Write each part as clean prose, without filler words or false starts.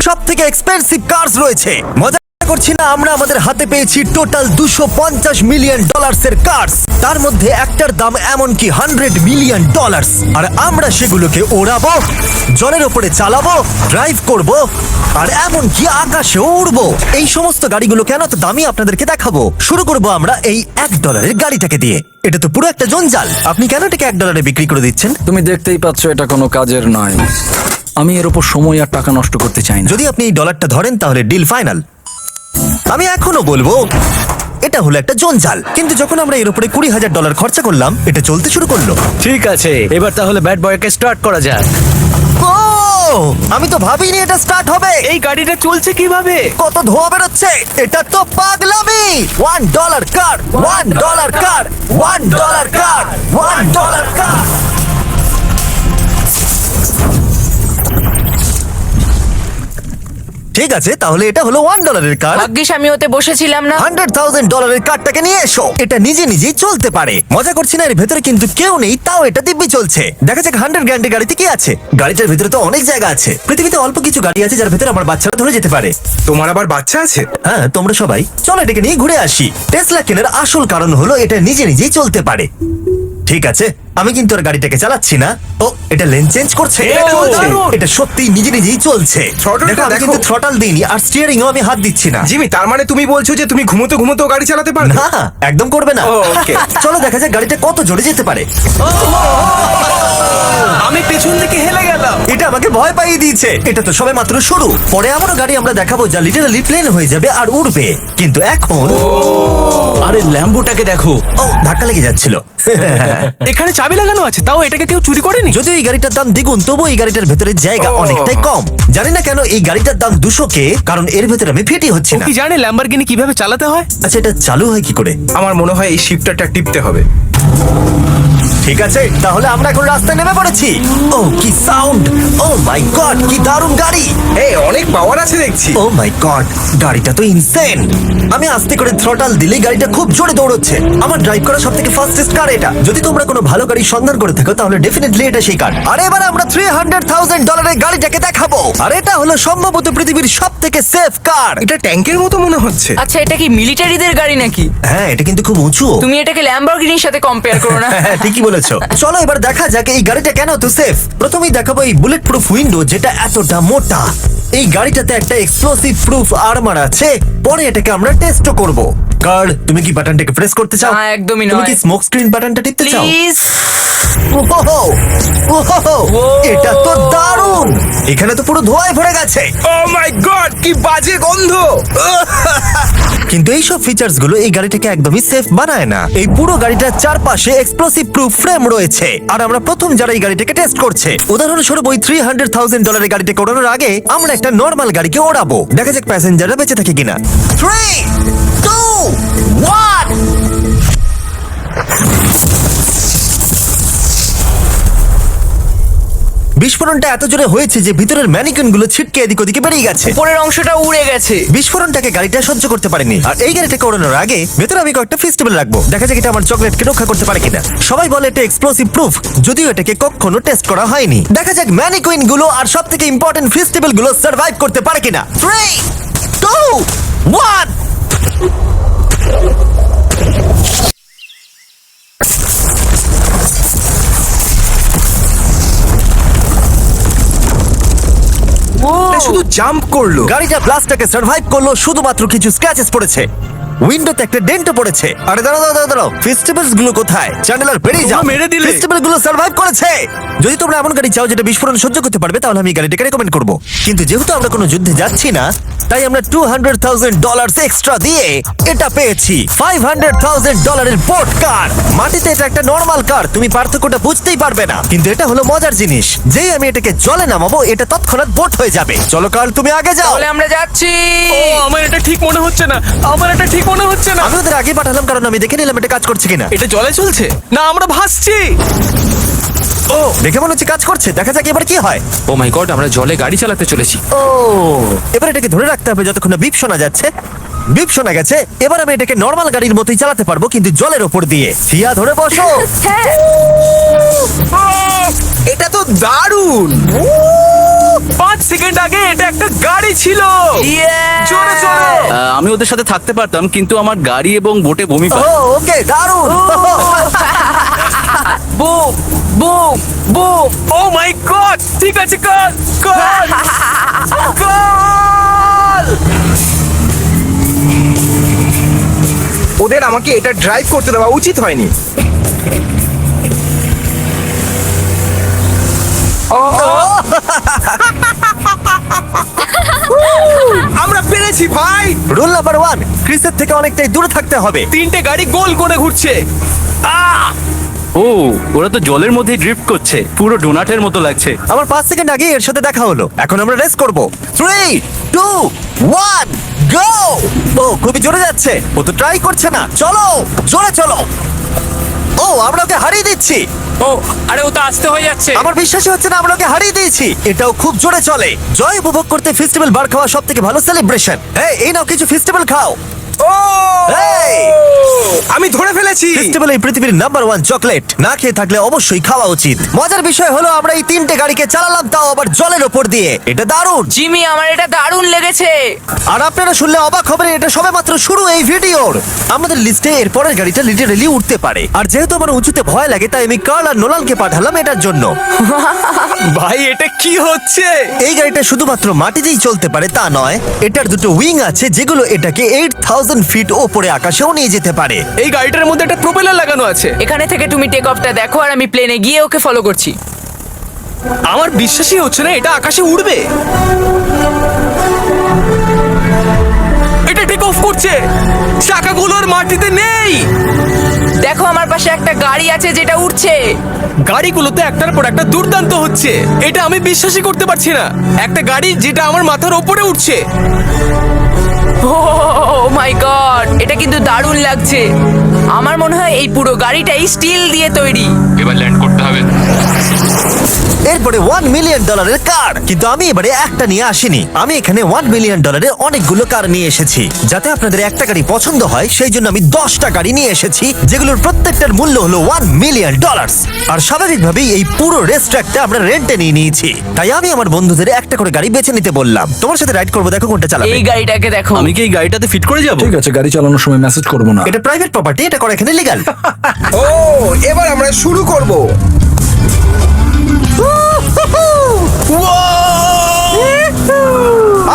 সব থেকে expensive curse রয়েছে। মজা করছি না, আমরা আমাদের হাতে পেয়েছি টোটাল $250 মিলিয়ন এর কার্স। তার মধ্যে একটার দাম এমনকি $100 মিলিয়ন। আর আমরা সেগুলোকে ওড়াবো, জলের ওপরে চালাবো, ড্রাইভ করব, আর এমনকি আকাশে উড়বো। এই সমস্ত গাড়িগুলো কেন তো দামি আপনাদেরকে দেখাবো। শুরু করব আমরা এই $1 গাড়িটাকে দিয়ে। এটা তো পুরো একটা জঞ্জাল। আপনি কেন এটাকে $1 বিক্রি করে দিচ্ছেন? তুমি দেখতেই পাচ্ছ এটা কোনো কাজের নয়। আমি এর উপর সময় আর টাকা নষ্ট করতে চাই না। যদি আপনি এই ডলারটা ধরেন তাহলে ডিল ফাইনাল। আমি এখনো বলবো এটা হলো একটা জঞ্জাল, কিন্তু যখন আমরা এর উপরে $20,000 খরচা করলাম, এটা চলতে শুরু করলো। ঠিক আছে, এবার তাহলে ব্যাড বয়কে স্টার্ট করা যাক। ও, আমি তো ভাবিনি এটা স্টার্ট হবে। এই গাড়িটা চলছে কিভাবে? কত ধোঁয়া বেরোচ্ছে, এটা তো পাগলামি। $1 কার, $1 কার, $1 কার, $1 কার। ঠিক আছে, তাহলে এটা হলো $1 কার। ভাগ্যিস আমি ওতে বসেছিলাম না। $100,000 কারটাকে নিয়ে এসো। এটা নিজে নিজেই চলতে পারে। মজা করছি না, এর ভেতরে কিন্তু কেউ নেই, তাও এটা দিব্যি চলছে। দেখা যাক 100 গ্র্যান্ডের গাড়িতে কি আছে। গাড়িটার ভেতরে তো অনেক জায়গা আছে। পৃথিবীতে অল্প কিছু গাড়ি আছে যার ভেতরে আমার বাচ্চারা ধরে যেতে পারে। তোমার আবার বাচ্চা আছে? হ্যাঁ, তোমরা সবাই চলো এটাকে নিয়ে ঘুরে আসি। টেসলা কেনার আসল কারণ হলো এটা নিজে নিজেই চলতে পারে। ঠিক আছে, আমি কিন্তু আর গাড়িটাকে চালাচ্ছি না। ও, এটা লেন চেঞ্জ করছে। এটা চলছে। এটা সত্যি নিজে নিজেই চলছে। Throttle-টা দেখো, আমি দেখো। কিন্তু থ্রটাল দিইনি, আর স্টিয়ারিংও আমি হাত দিচ্ছি না। জিমি, তার মানে তুমি বলছো যে তুমি ঘুমোতে ঘুমোতে গাড়ি চালাতে পারবে? না, একদম করবে না। ও, okay. চলো দেখা যাক গাড়িটা কত জোরে যেতে পারে। আমি পেছন থেকে হেলে গেলাম। এটা আমাকে ভয় পাইয়ে দিয়েছে। এটা তো সবে মাত্র শুরু। পরে এমনও গাড়ি আমরা দেখাবো যা লিটারালি প্লেন হয়ে যাবে আর উড়বে। কিন্তু এখন আরে ল্যাম্বোটাকে দেখো, ও, ধাক্কা লেগে যাচ্ছিল। এখানে চাবি লাগানো আছে, তাও এটাকে কেউ চুরি করেনি। যদিও এই গাড়িটার দাম দ্বিগুণ, তবু এই গাড়িটার ভেতরে জায়গা অনেকটাই কম। জানি না কেন এই গাড়িটার দাম 200K, কারণ এর ভেতরে আমি ফিটি হচ্ছে না। কি জানে ল্যাম্বরগিনি কিভাবে চালাতে হয়? আচ্ছা, এটা চালু হয় কি করে? আমার মনে হয় এই শিফটারটা টিপতে হবে। ঠিক আছে, তাহলে আমরা এখন রাস্তায় নেমে পড়েছি। ও, কি সাউন্ড! ও মাই গড, কি দারুণ গাড়ি! এই অনেক পাওয়ার আছে দেখছি। ও মাই গড, গাড়িটা তো ইনসেন। আমি আস্তে করে থ্রটাল দিলেই গাড়িটা খুব জোরে দৌড়চ্ছে। আমার ড্রাইভ করা সবথেকে ফাস্টেস্ট কার এটা। যদি তোমরা কোনো ভালো গাড়ির সন্ধান করে থাকো তাহলে ডেফিনেটলি এটা সেই কার। আর এবার আমরা $300,000 এর গাড়িটাকে দেখাবো। আর এটা হলো সম্ভবত পৃথিবীর সবথেকে সেফ কার। এটা ট্যাঙ্কের মতো মনে হচ্ছে। আচ্ছা, এটা কি মিলিটারিদের গাড়ি নাকি? হ্যাঁ, এটা কিন্তু খুব উঁচু। তুমি এটাকে ল্যাম্বরগিনির সাথে কম্পেয়ার করো না। হ্যাঁ, ঠিকই বলেছো। চলো এবার দেখা যাক এই গাড়িটা কেন তো সেফ। প্রথমেই দেখাবো এই বুলেট প্রুফ উইন্ডো, যেটা এতটা মোটা। এই গাড়িটাতে একটা এক্সপ্লোসিভ প্রুফ আর্মার আছে। পরে এটাকে আমরা টেস্টও করব। কার্ড, তুমি কি বাটনটাকে প্রেস করতে চাও? না, একদমই তুমি নয়। কি স্মোক স্ক্রিন বাটনটা টিপতে চাও? প্লিজ। ওহো, ওহো, এটা তো দারুণ। এখানে তো পুরো ধোঁয়ায় ভরে গেছে। ও মাই গড, কি বাজে গন্ধ! কিন্তু এই সব ফিচার্স গুলো এই গাড়িটাকে একদমই সেফ বানায় না। এই পুরো গাড়িটার চারপাশে এক্সপ্লোসিভ প্রুফ ফ্রেম রয়েছে। আর আমরা প্রথম যারা এই গাড়িটাকে টেস্ট করছে, উদাহরণস্বরূপ ওই $300,000 এর গাড়িটাকে ওড়ানোর আগে আমরা একটা নর্মাল গাড়িকে ওড়াবো। দেখা যাক প্যাসেঞ্জাররা বেঁচে থাকে কিনা। 3, 2, 1। বিস্ফোরণটা এত জোরে হয়েছে যে ভিতরের ম্যানিকুইন গুলো ছিটকে এদিক ওদিকে বেরিয়ে গেছে। উপরের অংশটা উড়ে গেছে। বিস্ফোরণটাকে গাড়িটা সহ্য করতে পারেনি। আর এই গাড়িটাকে ওড়ানোর আগে ভেতরে আমি কয়েকটা ফেস্টিভ্যাল রাখবো, দেখা যাক এটা আমার চকলেটকে রক্ষা করতে পারে কিনা। সবাই বলে এটা এক্সপ্লোসিভ প্রুফ, যদিও এটাকে কখনো টেস্ট করা হয়নি। দেখা যাক ম্যানিকুইন গুলো আর সব থেকে ইম্পর্টেন্ট ফেস্টিভ্যাল গুলো সার্ভাইভ করতে পারে কিনা। 3, 2, 1। এটা শুধু জাম্প করলো। গাড়িটা ব্লাস্টটাকে সার্ভাইভ করলো, শুধুমাত্র কিছু স্ক্র্যাচেস পড়েছে। উইন্ডোতে একটা ডেন্টও পড়েছে। আরে দাঁড়াও, ফেস্টিভ্যালস গুলো কোথায়? চ্যানেলার বেরিয়ে যাও। তোমরা মেরে দিলে। ফেস্টিভ্যাল গুলো সার্ভাইভ করেছে। যদি তোমরা এমন গাড়ি চাও যেটা বিস্ফোরণ সহ্য করতে পারবে, তাহলে আমি এই গাড়িটাকে রেকমেন্ড করব। কিন্তু যেহেতু আমরা কোনো যুদ্ধে যাচ্ছি না, তাই আমরা $200,000 এক্সট্রা দিয়ে এটা পেয়েছি। $500,000 এর বোট কার। মাটিতে এটা একটা নর্মাল কার, তুমি পার্থক্যটা বুঝতেই পারবে না। কিন্তু এটা হলো মজার জিনিস, যেই আমি এটাকে জলে নামাবো এটা তৎক্ষণাৎ বোট হয়ে যাবে। চলো কার, তুমি আগে যাও। তাহলে আমরা যাচ্ছি। ও, আমার এটা ঠিক মনে হচ্ছে না, আমার এটা ঠিক মনে হচ্ছে না। আমি ওদের আগে পাঠালাম কারণ আমি দেখে নিলাম এটা কাজ করছে কিনা। এটা জলে চলছে না, আমরা ভাসছি। ও, দেখে মনে হচ্ছে কাজ করছে। দেখা যাক এবার কি হয়। ও মাই গড, আমরা জলে গাড়ি চালাতে চলেছি। ও, এবার এটাকে ধরে রাখতে হবে যতক্ষণ না বিপ শোনা যাচ্ছে। বিপ শোনা গেছে। এবার আমি এটাকে নর্মাল গাড়ির মতোই চালাতে পারবো, কিন্তু জলের ওপর দিয়ে। সিয়া, ধরে বসো। হ্যাঁ। এটা তো দারুণ। 5 সেকেন্ড আগে এটা একটা গাড়ি ছিল জোরে চলো। আমি ওদের সাথে থাকতে পারতাম কিন্তু আমার গাড়ি এবং বোটে বমি ও পায়। ওকে দারুণ বুম বুম বুম ও মাই গড ঠিক আছে কর কর কর। ওদের আমাকে এটা ড্রাইভ করতে দেওয়া উচিত হয়নি। আমরা পেরেছি ভাই। রুল নাম্বার 1 ক্রিসের থেকে অনেকটাই দূরে থাকতে হবে। তিনটে গাড়ি গোল করে ঘুরছে। ও ওরা তো জলের মধ্যে ড্রিফট করছে, পুরো ডোনাটের মতো লাগছে। আমার 5 সেকেন্ড আগে এর সাথে দেখা হলো। এখন আমরা রেস করব 3 2 1 গো। ও খুবই জোরে যাচ্ছে, ও তো ট্রাই করছে না। চলো জোরে চলো। ও আমরা ওকে হারিয়ে দিচ্ছি। ও আরে ও তো আসতে হয়ে যাচ্ছে। আমার বিশ্বাসই হচ্ছে না আমরা ওকে হারিয়ে দিয়েছি। এটাও খুব জোরে চলে। জয় উপভোগ করতে ফেস্টিভ্যাল বার খাওয়া সব থেকে ভালো সেলিব্রেশন। এই নাও কিছু ফেস্টিভ্যাল খাও। ও এই আমি ধরে ফেলেছি। ফেস্টিভ্যাল এই পৃথিবীর নাম্বার 1 চকলেট। না খেয়ে থাকলে অবশ্যই খাওয়া উচিত। মজার বিষয় হলো আমরা এই তিনটে গাড়িকে চালালাম, তাও আবার জলের ওপর দিয়ে। এটা দারুণ। জিমি আমার এটা দারুণ লেগেছে। আর আপনারা শুনলে অবাক হবেন, এটা সবেমাত্র শুরু এই ভিডিওর। আমাদের লিস্টে এর পরের গাড়িটা লিটারেলি উঠতে পারে। আর যেহেতু আমার উঁচুতে ভয় লাগে, তাই আমি কার্ল আর নোলানকে পাঠালাম এটার জন্য। ভাই এটা কি হচ্ছে? এই গাড়িটা শুধুমাত্র মাটিতেই চলতে পারে তা নয়, এটার দুটো উইং আছে যেগুলো এটাকে 8000 ফিট ওপরে আকাশেও নিয়ে যেতে পারে। এই গাড়িটার মধ্যে একটা প্রোপেলার লাগানো আছে। এখানে থেকে তুমি টেক অফটা দেখো আর আমি প্লেনে গিয়ে ওকে ফলো করছি। আমার বিশ্বাসই হচ্ছে না এটা আকাশে উড়বে। এটা টেক অফ করছে, চাকাগুলোর মাটিতে নেই। দেখো আমার পাশে একটা গাড়ি আছে যেটা উঠছে। গাড়িগুলোতে একটার পর একটা দুর্দান্ত হচ্ছে। এটা আমি বিশ্বাসই করতে পারছি না, একটা গাড়ি যেটা আমার মাথার ওপরে উঠছে। ও মাই গড, এটা কিন্তু দারুণ লাগছে। আমার মনে হয় এই পুরো গাড়িটাই স্টিল দিয়ে তৈরি। এবার ল্যান্ড করতে হবে। এরপরে $1 মিলিয়ন কার। কিন্তু আমি এবারে একটা নিয়ে আসিনি, আমি এখানে $1 মিলিয়ন অনেকগুলো কার নিয়ে এসেছি। যাতে আপনাদের একটা গাড়ি পছন্দ হয় সেই জন্য আমি 10টা গাড়ি নিয়ে এসেছি, যেগুলোর প্রত্যেকটার মূল্য হলো $1 মিলিয়ন। আর স্বাভাবিকভাবেই এই পুরো রেস ট্র্যাকটা আমরা রেন্টে নিয়ে নিয়েছি। তাই আমি আমার বন্ধুদের একটা করে গাড়ি বেছে নিতে বললাম। তোমার সাথে রাইড করবো, দেখো কোনটা চালাবে। এই গাড়িটাকে দেখো। আমি কি এই গাড়িটাতে ফিট করে যাব? ঠিক আছে, গাড়ি চালানোর সময় মেসেজ করবো না। এটা প্রাইভেট প্রপার্টি, এটা করা এখানে লিগ্যাল। ও এবার আমরা শুরু করব।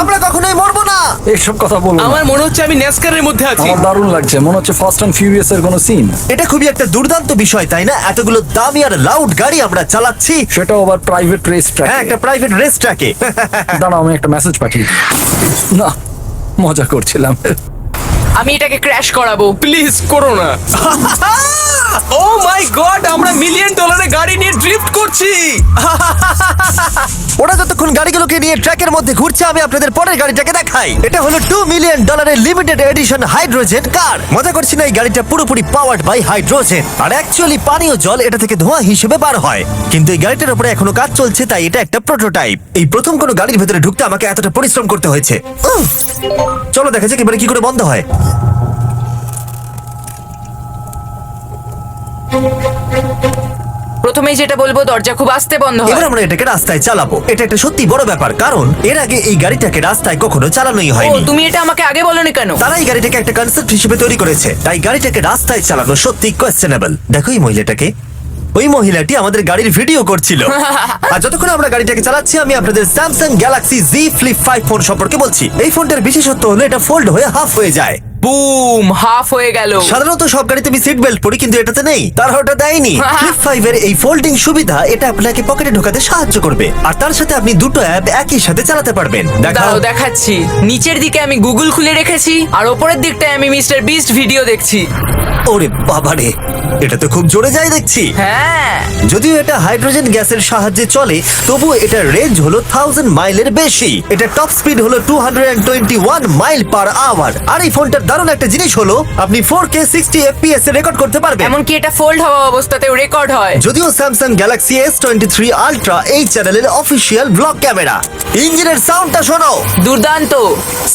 আমরা কখনোই মরবো না। এইসব কথা বলবো না। আমার মনে হচ্ছে আমি ন্যাসকারের মধ্যে আছি। আমার দারুণ লাগছে, মনে হচ্ছে ফাস্ট অ্যান্ড ফিউরিয়াস এর কোনো সিন। এটা খুবই একটা দুর্দান্ত বিষয়, তাই না? এতগুলো দামি আর লাউড গাড়ি আমরা চালাচ্ছি। সেটাও আবার প্রাইভেট রেস ট্র্যাক। হ্যাঁ, একটা প্রাইভেট রেস ট্র্যাকে। দাঁড়াও, আমি একটা মেসেজ পাঠিয়ে দিই। না, মজা করছিলাম। আমি এটাকে ক্র্যাশ করাবো। প্লিজ করো না। ও মাই গড, আমরা $1 মিলিয়ন গাড়ি নিয়ে ড্রিফট করছি। ওরা যতক্ষণ গাড়িগুলোকে নিয়ে ট্র্যাকের মধ্যে ঘুরছে, আমি আপনাদের পরের গাড়িটাকে দেখাই। এটা হলো $2 million limited edition hydrogen car. মজা করছি না, এই গাড়িটা পুরোপুরি পাওয়ার্ড বাই হাইড্রোজেন। আর অ্যাকচুয়ালি পানীয় জল এটা থেকে ধোঁয়া হিসেবে বার হয়। কিন্তু এই গাড়িটার উপরে এখনো কাজ চলছে, তাই এটা একটা প্রোটোটাইপ। এই প্রথম কোনো গাড়ির ভেতরে ঢুকতে আমাকে এতটা পরিশ্রম করতে হয়েছে। চলো দেখা যাক এবারে কি করে বন্ধ হয়। প্রথমেই যেটা বলবো, দরজা খুব আস্তে বন্ধ হয়। এবার আমরা এটাকে রাস্তায় চালাবো। এটা একটা সত্যি বড় ব্যাপার, কারণ এর আগে এই গাড়িটাকে রাস্তায় কখনো চালানোই ও হয়নি। তুমি এটা আমাকে আগে বলনি কেন? তারা এই গাড়িটাকে একটা কনসেপ্ট হিসেবে তৈরি করেছে, তাই গাড়িটাকে রাস্তায় চালানো সত্যি কোয়েশ্চেনেবল। দেখো এই মহিলাটাকে, ওই মহিলাটি আমাদের গাড়ির ভিডিও করছিল। আর যতক্ষণ আমরা গাড়িটাকে চালাচ্ছি, আমি আপনাদের Samsung Galaxy Z Flip 5 phone সম্পর্কে বলছি। এই ফোনটার বিশেষত্ব হলো এটা ফোল্ড হয়ে হাফ হয়ে যায়। বুম, হাফ হয়ে গেল। সাধারণত সব গাড়িতে আমি সিট বেল্ট পরি, কিন্তু এটাতে নেই। তারা ওটা দেয়নি। ফ্লিপ 5 এর এই ফোল্ডিং সুবিধা এটা আপনাকে পকেটে ঢোকাতে সাহায্য করবে, আর তার সাথে আপনি দুটো অ্যাপ একই সাথে চালাতে পারবেন। দেখাও। দাঁড়াও দেখাচ্ছি। নিচের দিকে আমি গুগল খুলে রেখেছি, আর ওপরের দিকটায় আমি মিস্টার বিস্ট ভিডিও দেখছি। ওরে বাবারে, এটা তো খুব জোরে যায় দেখছি। হ্যাঁ, যদিও এটা হাইড্রোজেন গ্যাসের সাহায্যে চলে, তবুও এটার রেঞ্জ হলো 1000 মাইলের বেশি। এটা টপ স্পিড হলো 221 মাইল পার আওয়ার। আর এই ফোনটার দারুণ একটা জিনিস হলো আপনি 4K 60 FPS এ রেকর্ড করতে পারবেন। এমনকি এটা ফোল্ড হওয়া অবস্থাতেও রেকর্ড হয়। যদিও স্যামসাং গ্যালাক্সি S23 আলট্রা এই চ্যানেলের অফিসিয়াল ব্লগ ক্যামেরা। ইঞ্জিনের সাউন্ডটা শোনো, দুর্দান্ত।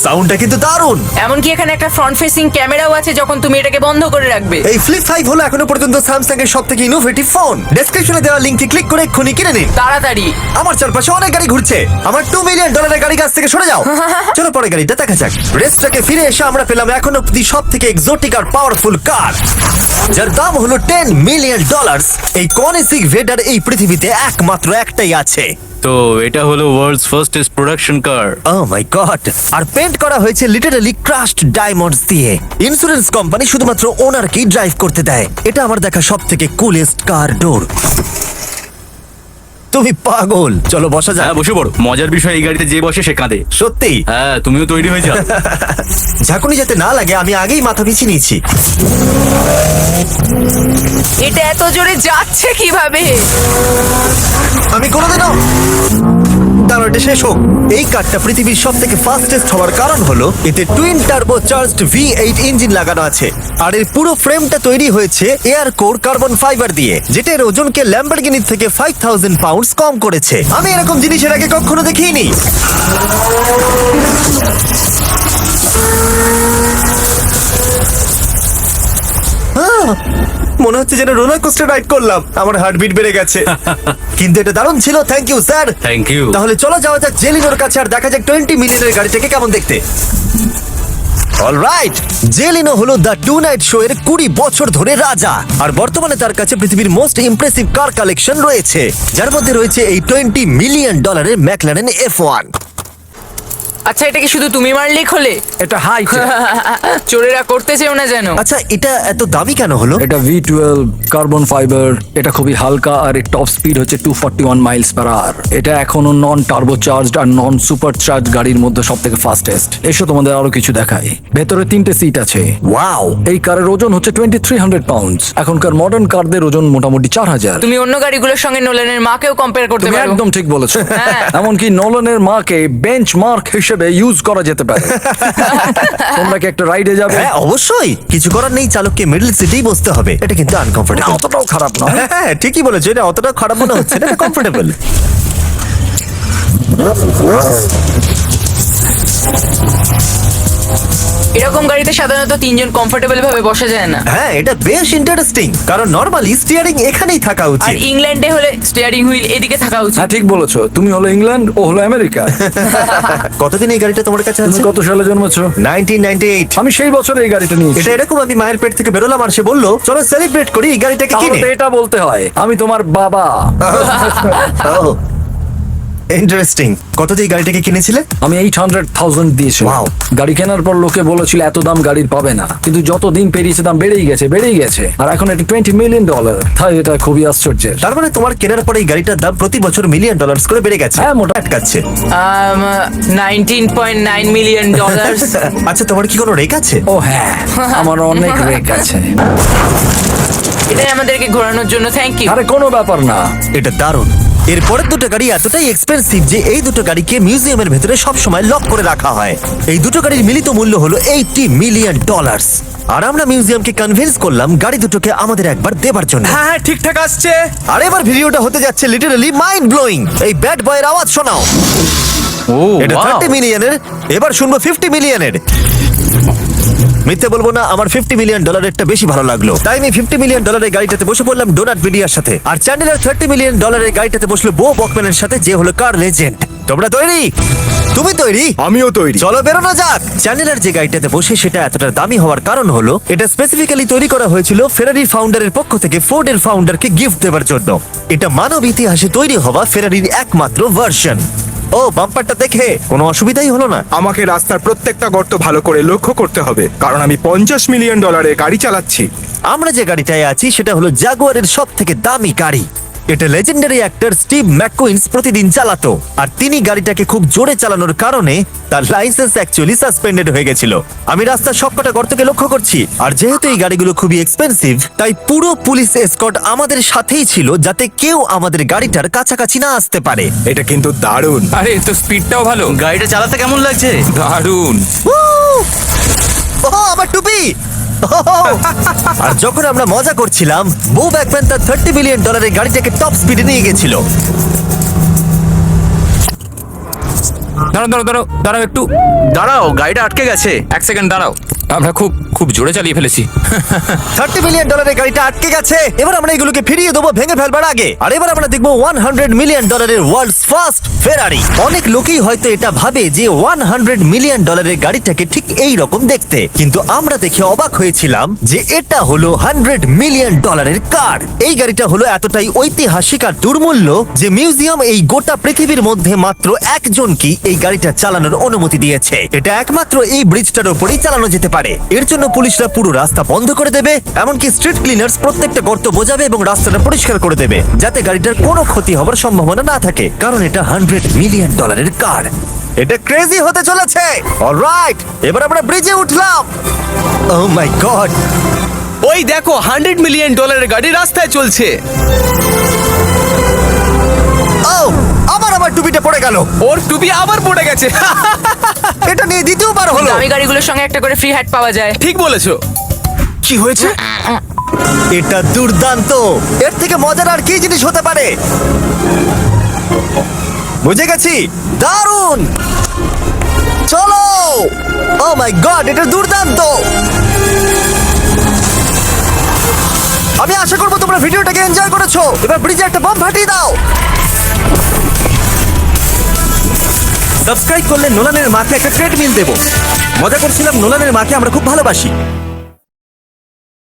সাউন্ডটা কিন্তু দারুণ। এমনকি এখানে একটা ফ্রন্ট ফেসিং ক্যামেরাও আছে যখন তুমি এটাকে বন্ধ করে রাখবে। এই ফ্লিপ 5 হলো এখনো পর্যন্ত স্যামসাং এর সবথেকে ইনোভেটিভ ফোন। ডেসক্রিপশনে দেওয়া লিংকে ক্লিক করে এক্ষুনি কিনে নিন। তাড়াতাড়ি। আমার চারপাশে অনেক গাড়ি ঘুরছে। আমার $2 মিলিয়ন গাড়ি কাছ থেকে সরে যাও। চলো পরে গাড়িটা দেখা যাক। রেসটাকে ফিরে এসে আমরা পেলাম এখন অব্দি সব থেকে এক্সোটিক আর পাওয়ারফুল কার, যার দাম হলো $10 মিলিয়ন। এই কনিসিক ভেডার এই পৃথিবীতে একমাত্র একটাই আছে। তো এটা হলো world's fastest production car. Oh my God! আর পেন্ট করা হয়েছে লিটারালি ক্রাশড ডায়মন্ডস দিয়ে। ইন্স্যুরেন্স কোম্পানি শুধুমাত্র ওনারকেই ড্রাইভ করতে দেয়। এটা আমার দেখা সব থেকে কুলেস্ট কার ডোর। তুমি পাগল। চলো বসা যাক। হ্যাঁ বসে পড়ো। মজার বিষয়, এই গাড়িতে যে বসে সে কাঁদে। সত্যি হ্যাঁ, তুমিও তৈরি হয়ে যাও। ঝাঁকুনি যাতে না লাগে আমি আগেই মাথা পিছিয়ে নিয়েছি। এটা এত জোরে যাচ্ছে কিভাবে? আমি কোনোদিনও দাঁড়াও, এটা শেষ হোক। এই কারটা পৃথিবীর সব থেকে ফাস্টেস্ট হওয়ার কারণ হলো এতে twin turbo charged V8 engine লাগানো আছে। আর এর পুরো ফ্রেমটা তৈরি হয়েছে এয়ার কোর কার্বন ফাইবার দিয়ে, যেটা এর ওজনকে ল্যাম্বরগিনির থেকে 5000 পাউন্ডস কম করেছে। আমি এরকম জিনিসের আগে কখনো দেখিনি। মনে হচ্ছে যেন রোলার কোস্টার রাইড করলাম। আমার হার্টবিট বেড়ে গেছে। কিন্তু এটা দারুণ ছিল। Thank you sir. Thank you. তাহলে চলো যাওয়া যাক জেলিনোর কাছে আর দেখা যাক 20 মিলিয়নের গাড়িটাকে কেমন দেখতে। অলরাইট, জেলিনো হলো দ্য টু নাইট শো এর 20 বছর ধরে রাজা। আর বর্তমানে তার কাছে পৃথিবীর মোস্ট ইমপ্রেসিভ কার কালেকশন রয়েছে, যার মধ্যে রয়েছে এই $20 মিলিয়ন ম্যাকলারেন F1। আচ্ছা, এটা কি শুধু তুমি মারলেই খোলে? এটা হাই চোরেরা করতে চেও না যেন। আচ্ছা, এটা এত দামি কেন হলো? এটা V12 কার্বন ফাইবার। এটা খুবই হালকা আর এর টপ স্পিড হচ্ছে 241 মাইলস পার আওয়ার। এটা এখনো নন টার্বো চার্জড আর নন সুপার চার্জ গাড়ির মধ্যে সব থেকে ফাস্টেস্ট। এসো তোমাদের আরো কিছু দেখাই। ভেতরে 3টে সিট আছে। ওয়াও! এই কারের ওজন হচ্ছে 2300 পাউন্ডস। এখনকার মডার্ন কারদের ওজন মোটামুটি 4000। তুমি অন্য গাড়িগুলোর সঙ্গে নোলানের মাকেও কম্পেয়ার করতে তুমি পারো। একদম ঠিক বলেছো। হ্যাঁ। এমনকি নোলানের মাকে বেঞ্চ মার্ক হিসেবে ইউজ করা যেতে পারে। তোমরা কি একটা রাইডে যাবে? হ্যাঁ অবশ্যই। কিছু করার নেই, চালককে মিডল সিটেই বসতে হবে। এটা কিন্তু না, আনকমফোর্টেবল। অতটাও খারাপ নয়। হ্যাঁ ঠিকই বলেছো, এটা অতটা খারাপ মনে হচ্ছে না, এটা কমফোর্টেবল। এরকম গাড়িতে সাধারণত 3 জন কমফোর্টেবল ভাবে বসা যায় না। হ্যাঁ এটা বেশ ইন্টারেস্টিং, কারণ নরমালি স্টিয়ারিং এখানেই থাকা আর উচিত। ইংল্যান্ডে হলে স্টিয়ারিং হুইল এদিকে থাকা উচিত। হ্যাঁ ঠিক বলেছো। তুমি হলো ইংল্যান্ড, ও হলো আমেরিকা। কতদিন এই গাড়িটা তোমার কাছে তুমি আছে? কত সালে জন্মেছো? 1998। আমি সেই বছর এই গাড়িটা নিয়েছি। এটা এরকম আমি মায়ের পেট থেকে বেরোলাম আর সে বললো চলো সেলিব্রেট করি এই গাড়িটাকে তাহলে কিনে। তো এটা বলতে হয় আমি তোমার বাবা। ইন্টারেস্টিং। কত দিয়ে এই গাড়িটাকে কিনেছিলে? আমি 800,000 দিয়েছি। Wow. গাড়ি কেনার পর লোকে বলেছিল এত দাম গাড়ির পাবে না, কিন্তু যত দিন পেরিয়েছে দাম বেড়েই গেছে। আর এখন এটা $20 মিলিয়ন। তাই এটা খুবই আশ্চর্যের। তার মানে তোমার কেনার পরে এই গাড়িটার দাম প্রতি বছর $1 মিলিয়ন করে বেড়ে গেছে। হ্যাঁ, মোটা আটকাচ্ছে। 19.9 মিলিয়ন ডলার। আচ্ছা তোমার কি কোনো রেক আছে? ও হ্যাঁ, আমার অনেক রেক আছে। এটাই আমাদেরকে ঘোরানোর জন্য থ্যাংক ইউ। আরে কোনো ব্যাপার না। এটা দারুণ। এর পরের দুটো গাড়ি এতটাই এক্সপেন্সিভ যে এই দুটো গাড়িকে মিউজিয়ামের ভেতরে সব সময় লক করে রাখা হয়। এই দুটো গাড়ির মিলিত মূল্য হলো $80 মিলিয়ন। আর আমরা মিউজিয়ামকে কনভিন্স করলাম গাড়ি দুটোকে আমাদের একবার দেবার জন্য। হ্যাঁ ঠিকঠাক আসছে। আর এবার ভিডিওটা হতে যাচ্ছে লিটারালি মাইন্ড ব্লোয়িং। এই ব্যাড বয়ের আওয়াজ শোনাও। ও এটা wow! 30 মিলিয়নের, এবার শুনবো 50 মিলিয়নের। মিথ্যে বলবো না, আমার $50 মিলিয়ন বেশি ভালো লাগলো, তাই আমি $50 মিলিয়ন গাড়িটাতে বসে পড়লাম ডোনাট ভিডিওর সাথে। আর চ্যান্ডেলার $30 মিলিয়ন গাড়িটাতে বসলো বো বকম্যানের সাথে, যে হলো কার লেজেন্ড। তোমরা তৈরি? তুমি তৈরি? আমিও তৈরি। চলো বেরোনো যাক। চ্যান্ডেলার যে গাড়িটাতে বসে সেটা এতটা দামি হওয়ার কারণ হলো এটা স্পেসিফিক্যালি তৈরি করা হয়েছিল ফেরারির ফাউন্ডারের পক্ষ থেকে ফোর্ডের ফাউন্ডারকে গিফট দেওয়ার জন্য। এটা মানব ইতিহাসে তৈরি হওয়া ফেরারির একমাত্র ভার্সন। ও বাম্পারটা দেখে কোনো অসুবিধাই হলো না। আমাকে রাস্তার প্রত্যেকটা গর্ত ভালো করে লক্ষ্য করতে হবে, কারণ আমি $50 মিলিয়ন গাড়ি চালাচ্ছি। আমরা যে গাড়িটায় আছি সেটা হলো জাগুয়ারের সব থেকে দামি গাড়ি। এটা লেজেন্ডারি অ্যাক্টর স্টিভ ম্যাককুইন্স প্রতিদিন চালাতো, আর তিনি গাড়িটাকে খুব জোরে চালানোর কারণে তার লাইসেন্স অ্যাকচুয়ালি সাসপেন্ডেড হয়ে গেছিল। আমি রাস্তার সবকটা গর্তকে লক্ষ্য করছি, আর যেহেতু এই গাড়িগুলো খুবই এক্সপেন্সিভ তাই পুরো পুলিশ এসকর্ট আমাদের সাথেই ছিল, যাতে কেউ আমাদের গাড়িটার কাছাকাছি না আসতে পারে। এটা কিন্তু দারুণ। আরে তো স্পিডটাও ভালো। গাড়িটা চালাতে কেমন লাগছে? দারুণ। ও আমার টুপি! আর যখন আমরা মজা করছিলাম, বো ব্যাকম্যান তার $30 মিলিয়ন গাড়িটাকে টপ স্পিডে নিয়ে গেছিল। দাঁড়াও একটু। দাঁড়াও, গাড়িটা আটকে গেছে। 1 সেকেন্ড দাঁড়াও। আমরা খুব খুব জোরে চালিয়ে ফেলেছি। $30 মিলিয়ন গাড়িটা আটকে গেছে। এবার আমরা এগুলোকে ফিরিয়ে দেবো ভেঙে ফেলবার আগে। আর এবার আমরা দেখবো $100 মিলিয়ন ওয়ার্ল্ডস ফার্স্ট ফেরারি। অনেক লোকেই হয়তো এটা ভাবে যে $100 মিলিয়ন গাড়িটাকে ঠিক এই রকম দেখতে, কিন্তু আমরা দেখে অবাক হয়েছিলাম যে এটা হলো $100 মিলিয়ন কার। এই গাড়িটা হলো এতটাই ঐতিহাসিক আর দুর্মূল্য যে মিউজিয়াম এই গোটা পৃথিবীর মধ্যে মাত্র একজনকে এই গাড়িটা চালানোর অনুমতি দিয়েছে। এটা একমাত্র এই ব্রিজটার উপরেই চালানো যেতে পারে। এর জন্য পুলিশরা পুরো রাস্তা বন্ধ করে দেবে, এমনকি স্ট্রিট ক্লিনার্স প্রত্যেকটা গর্ত বোঝাবে এবং রাস্তাটা পরিষ্কার করে দেবে, যাতে গাড়িটার কোনো ক্ষতি হবার সম্ভাবনা না থাকে, কারণ এটা $100 মিলিয়ন কার। এটা ক্রেজি হতে চলেছে। অলরাইট, এবার আমরা ব্রিজে উঠলাম। ও মাই গড, ওই দেখো $100 মিলিয়ন গাড়ি রাস্তায় চলছে। ও আমার টুপিটা পড়ে গেল। ওর টুপি আবার পড়ে গেছে। এটা নিয়ে দ্বিতীয়বার হলো। দামি গাড়িগুলোর সঙ্গে একটা করে ফ্রি হ্যাট পাওয়া যায়। ঠিক বলেছো। কি হয়েছে? এটা দুর্দান্ত। এর থেকে মজার আর কি জিনিস হতে পারে? বুঝে গেছি, দারুণ। চলো। ও মাই গড, এটা দুর্দান্ত। আমি আশা করবো তোমরা ভিডিওটাকে এনজয় করেছো। এবার ব্রিজে একটা বম ফাটিয়ে দাও। সাবস্ক্রাইব করলে নোলানের মাকে একটা ট্রেডমিল দেবো। মজা করছিলাম, নোলানের মাকে আমরা খুব ভালোবাসি।